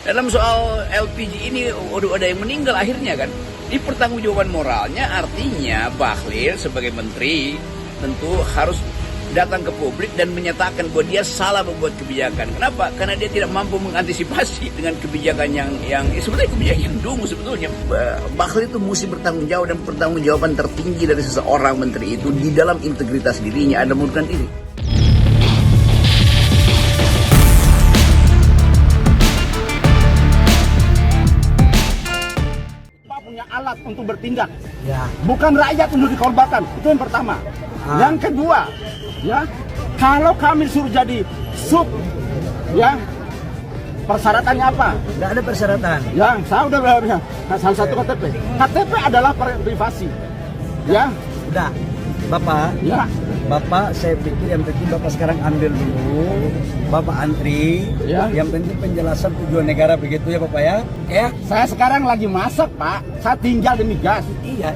Dalam soal LPG ini udah ada yang meninggal akhirnya kan. Di pertanggungjawaban moralnya artinya Bahlil sebagai menteri tentu harus datang ke publik dan menyatakan bahwa dia salah membuat kebijakan. Kenapa? Karena dia tidak mampu mengantisipasi dengan kebijakan yang sebetulnya kebijakan yang dungu sebetulnya. Bahlil itu mesti bertanggung jawab, dan pertanggungjawaban tertinggi dari seseorang menteri itu di dalam integritas dirinya ada mengundurkan diri. Punya alat untuk bertindak, bukan rakyat untuk dikorbankan. Itu yang pertama. Yang kedua, kalau kami suruh jadi sub, persyaratannya apa? Nggak ada persyaratan. Saya udah bilang, salah satu KTP. KTP adalah privasi. Udah, Bapak. Bapak, saya pikir yang penting Bapak sekarang ambil dulu, Bapak antri. Yang penting penjelasan tujuan negara begitu ya Bapak ya. Saya sekarang lagi masak Pak. Saya tinggal demi gas. Iya.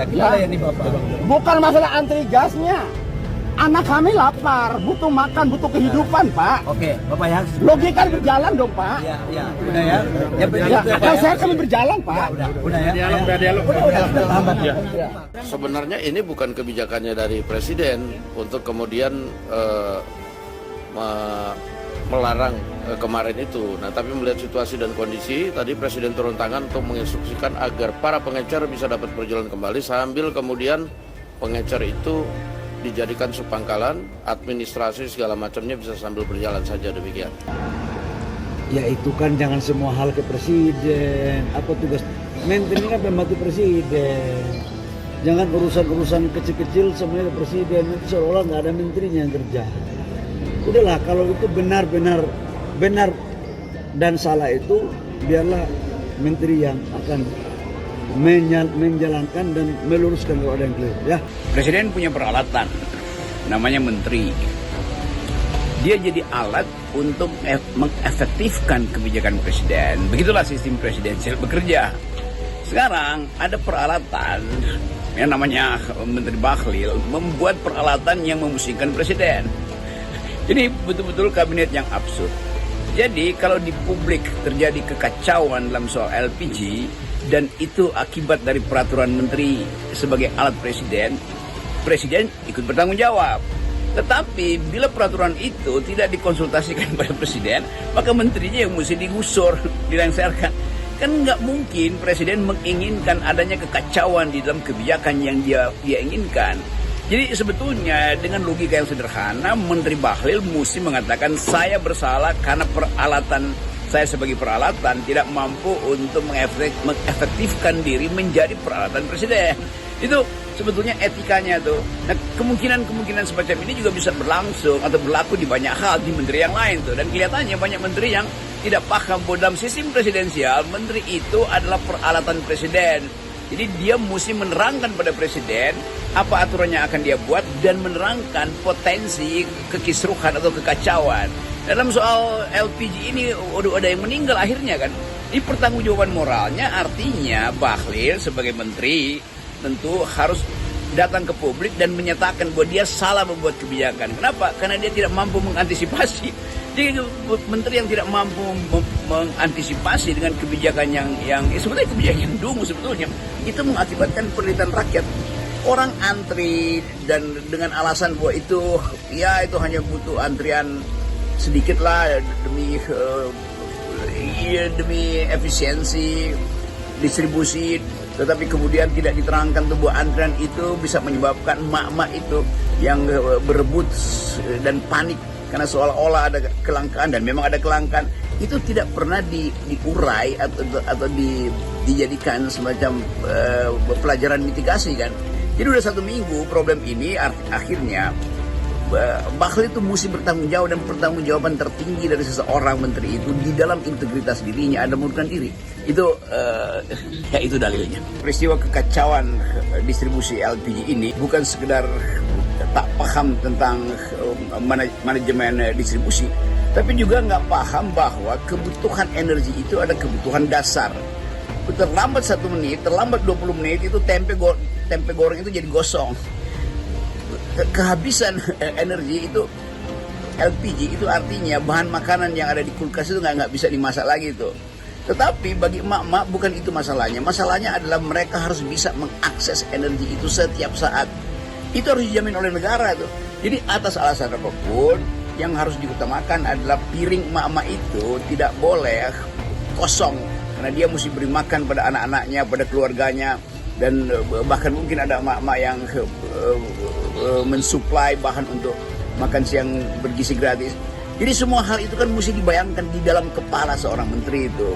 Kita layani Bapak. Bukan masalah antri gasnya. Anak kami lapar, butuh makan, butuh kehidupan Pak. Oke, Bapak ya. Logika berjalan dong Pak. Iya. Udah ya. Yang penting itu ya, Pak, Kalau ya. saya kami berjalan Pak. Udah ya. Dialog. Udah lambat ya. Sebenarnya ini bukan kebijakannya dari presiden untuk kemudian melarang kemarin itu. Nah, tapi melihat situasi dan kondisi, tadi presiden turun tangan untuk menginstruksikan agar para pengecer bisa dapat berjalan kembali sambil kemudian pengecer itu dijadikan subpangkalan, administrasi segala macamnya bisa sambil berjalan saja, demikian. Ya itu kan jangan semua hal ke presiden. Apa tugas menteri ini kan pembantu presiden. Jangan urusan-urusan kecil-kecil semuanya ke presiden. Itu seolah nggak ada menterinya yang kerja. Udahlah, kalau itu benar dan salah itu biarlah menteri yang akan menjalankan dan meluruskan kalau ada yang keliru ya. Presiden punya peralatan, namanya menteri. Dia jadi alat untuk mengefektifkan kebijakan presiden. Begitulah sistem presidensial bekerja. Sekarang ada peralatan yang namanya Menteri Bahlil membuat peralatan yang memusingkan presiden. Jadi betul-betul kabinet yang absurd. Jadi kalau di publik terjadi kekacauan dalam soal LPG dan itu akibat dari peraturan menteri sebagai alat presiden, presiden ikut bertanggung jawab. Tetapi bila peraturan itu tidak dikonsultasikan pada presiden, maka menterinya yang mesti digusur, dilengsarkan. Kan nggak mungkin presiden menginginkan adanya kekacauan di dalam kebijakan yang dia inginkan. Jadi sebetulnya dengan logika yang sederhana, Menteri Bahlil mesti mengatakan saya bersalah karena peralatan saya sebagai peralatan tidak mampu untuk mengefektifkan diri menjadi peralatan presiden. Itu sebetulnya etikanya tuh. Nah, kemungkinan semacam ini juga bisa berlangsung atau berlaku di banyak hal di menteri yang lain tuh. Dan kelihatannya banyak menteri yang tidak paham bahwa dalam sistem presidensial menteri itu adalah peralatan presiden. Jadi dia mesti menerangkan pada presiden apa aturannya akan dia buat dan menerangkan potensi kekisruhan atau kekacauan. Dalam soal LPG ini udah ada yang meninggal akhirnya kan. Di pertanggungjawaban moralnya artinya Bahlil sebagai menteri tentu harus datang ke publik dan menyatakan bahwa dia salah membuat kebijakan. Kenapa? Karena dia tidak mampu mengantisipasi. Dia menteri yang tidak mampu mengantisipasi dengan kebijakan yang sebetulnya kebijakan yang dungu sebetulnya. Itu mengakibatkan penderitaan rakyat. Orang antri dan dengan alasan bahwa itu hanya butuh antrian sedikit lah demi efisiensi distribusi, tetapi kemudian tidak diterangkan tuh bahwa antrian itu bisa menyebabkan emak-emak itu yang berebut dan panik karena seolah-olah ada kelangkaan, dan memang ada kelangkaan. Itu tidak pernah diurai atau dijadikan semacam pelajaran mitigasi kan. Jadi udah 1 minggu problem ini akhirnya Bahlil itu mesti bertanggung jawab, dan pertanggungjawaban tertinggi dari seseorang menteri itu di dalam integritas dirinya ada mengundurkan diri. Itu itu dalilnya. Peristiwa kekacauan distribusi LPG ini bukan sekedar tak paham tentang manajemen distribusi, tapi juga nggak paham bahwa kebutuhan energi itu ada kebutuhan dasar. Terlambat 1 menit, terlambat 20 menit itu tempe goreng itu jadi gosong. Kehabisan energi itu LPG itu artinya bahan makanan yang ada di kulkas itu nggak bisa dimasak lagi tuh. Tetapi bagi emak-emak bukan itu masalahnya. Masalahnya adalah mereka harus bisa mengakses energi itu setiap saat. Itu harus dijamin oleh negara tuh. Jadi atas alasan apapun, yang harus diutamakan adalah piring emak-emak itu tidak boleh kosong. Karena dia mesti beri makan pada anak-anaknya, pada keluarganya. Dan bahkan mungkin ada emak-emak yang mensuplai bahan untuk makan siang bergizi gratis. Jadi semua hal itu kan mesti dibayangkan di dalam kepala seorang menteri itu.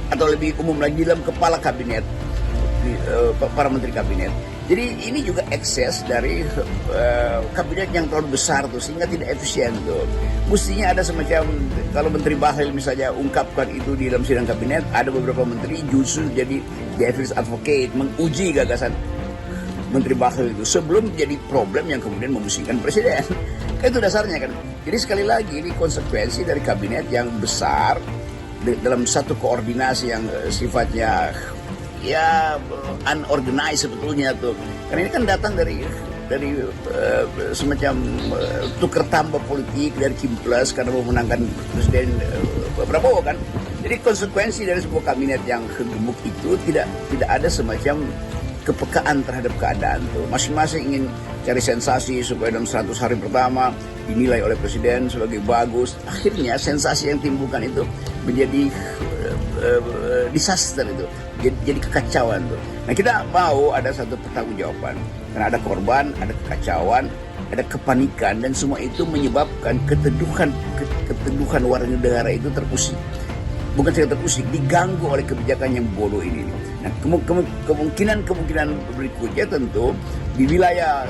Atau lebih umum lagi di dalam kepala kabinet, para menteri kabinet. Jadi ini juga ekses dari kabinet yang terlalu besar tuh, sehingga tidak efisien tuh. Mestinya ada semacam, kalau Menteri Bahlil misalnya ungkapkan itu di dalam sidang kabinet, ada beberapa menteri justru jadi devil's advocate, menguji gagasan Menteri Bahlil itu sebelum jadi problem yang kemudian memusingkan presiden. Itu dasarnya kan. Jadi sekali lagi ini konsekuensi dari kabinet yang besar dalam satu koordinasi yang sifatnya ya unorganized sebetulnya tuh. Karena ini kan datang dari semacam tukar tambah politik dari Kim Plus karena memenangkan Presiden Prabowo kan. Jadi konsekuensi dari sebuah kabinet yang gemuk itu tidak ada semacam kepekaan terhadap keadaan tuh. Masing-masing ingin cari sensasi supaya dalam 100 hari pertama dinilai oleh Presiden sebagai bagus. Akhirnya sensasi yang timbulkan itu menjadi disaster itu, jadi kekacauan tuh. Nah kita mau ada satu pertanggungjawaban karena ada korban, ada kekacauan, ada kepanikan dan semua itu menyebabkan keteduhan warga negara itu terusik. Bukan saja terusik, diganggu oleh kebijakan yang bodoh ini. Nah kemungkinan berikutnya tentu di wilayah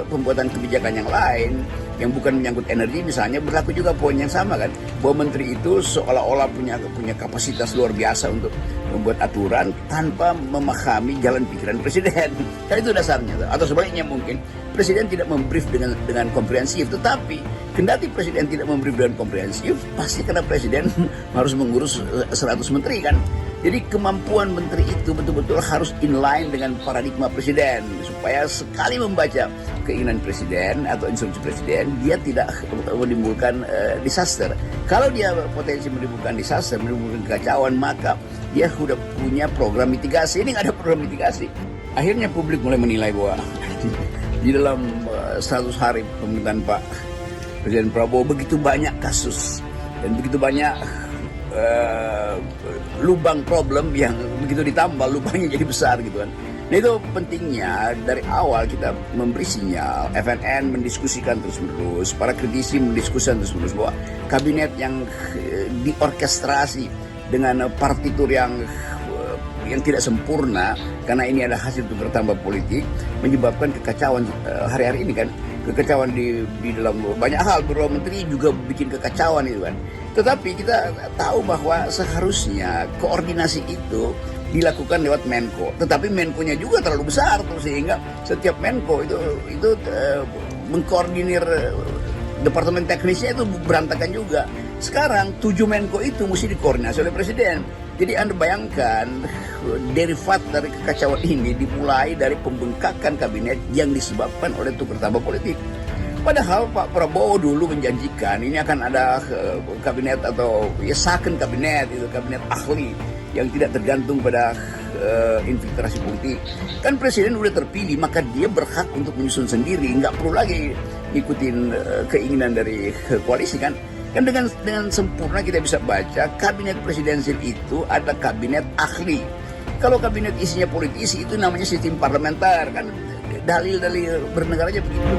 pembuatan kebijakan yang lain yang bukan menyangkut energi misalnya berlaku juga poin yang sama kan, bahwa menteri itu seolah-olah punya kapasitas luar biasa untuk membuat aturan tanpa memahami jalan pikiran presiden. Kan itu dasarnya. Atau sebaliknya mungkin presiden tidak membrief dengan komprehensif, tetapi kendati presiden tidak membrief dengan komprehensif, pasti karena presiden harus mengurus 100 menteri kan. Jadi kemampuan menteri itu betul-betul harus inline dengan paradigma presiden supaya sekali membaca keinginan presiden atau instruksi presiden dia tidak menimbulkan disaster. Kalau dia potensi menimbulkan disaster, menimbulkan kekacauan, maka dia sudah punya program mitigasi. Ini nggak ada program mitigasi. Akhirnya publik mulai menilai bahwa di dalam 100 hari pemerintahan Pak Presiden Prabowo begitu banyak kasus dan begitu banyak lubang problem yang begitu ditambah lubangnya jadi besar gitu kan. Nah itu pentingnya dari awal kita memberi sinyal, FNN mendiskusikan terus-menerus, para kritisi mendiskusikan terus-menerus bahwa kabinet yang diorkestrasi dengan partitur yang tidak sempurna karena ini adalah hasil tukar tambah politik menyebabkan kekacauan hari-hari ini kan. Kekacauan di dalam banyak hal, beberapa menteri juga bikin kekacauan itu kan. Tetapi kita tahu bahwa seharusnya koordinasi itu dilakukan lewat Menko. Tetapi Menko-nya juga terlalu besar tuh sehingga setiap Menko itu mengkoordinir departemen teknisnya itu berantakan juga. Sekarang 7 Menko itu mesti dikoordinasi oleh Presiden. Jadi Anda bayangkan derivat dari kekacauan ini dimulai dari pembengkakan kabinet yang disebabkan oleh tukar tambah politik. Padahal Pak Prabowo dulu menjanjikan ini akan ada kabinet atau ya second kabinet, itu kabinet ahli yang tidak tergantung pada infiltrasi politik. Kan presiden udah terpilih, maka dia berhak untuk menyusun sendiri, nggak perlu lagi ngikutin keinginan dari koalisi kan. Kan dengan sempurna kita bisa baca kabinet presidensial itu adalah kabinet ahli. Kalau kabinet isinya politisi itu namanya sistem parlementer kan, dalil-dalil bernegaranya begitu.